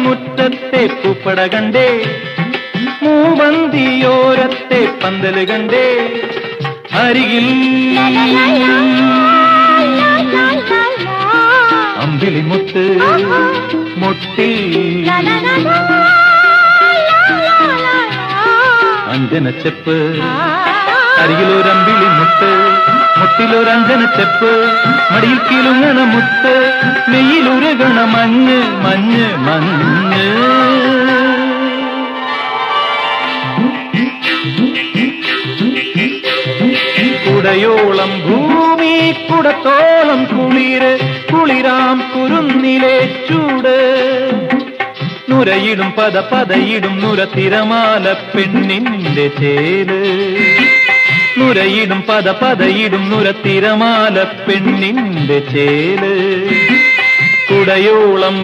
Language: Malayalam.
മുറ്റത്തെ പൂപ്പട കണ്ടേ, മൂവന്തിയോരത്തെ പന്തല് കണ്ടേ, അരികിൽ അമ്പിളിമുത്ത് മുട്ടിൽ അഞ്ജനച്ചെപ്പ്, അരികിലൊരമ്പിളിമുത്ത് മുട്ടിലൊരഞ്ജനച്ചെപ്പ്, മടിയിൽ കിലുങ്ങണ മുത്ത്, നെയ്യിലുരുകണ മഞ്ഞ് മഞ്ഞ് മഞ്ഞ്. കുടയോളം ഭൂമി കുടത്തോളം കുളിര്, കുളിരാം കുരുന്നിലെ ചൂട്, നുരയിടും പതയിടും നുര തിരമാല പെണ്ണിന്റെ ചേല്, നുരയിടും പതയിടും നുര തിരമാല പെണ്ണിന്റെ ചേല്. കുടയോളം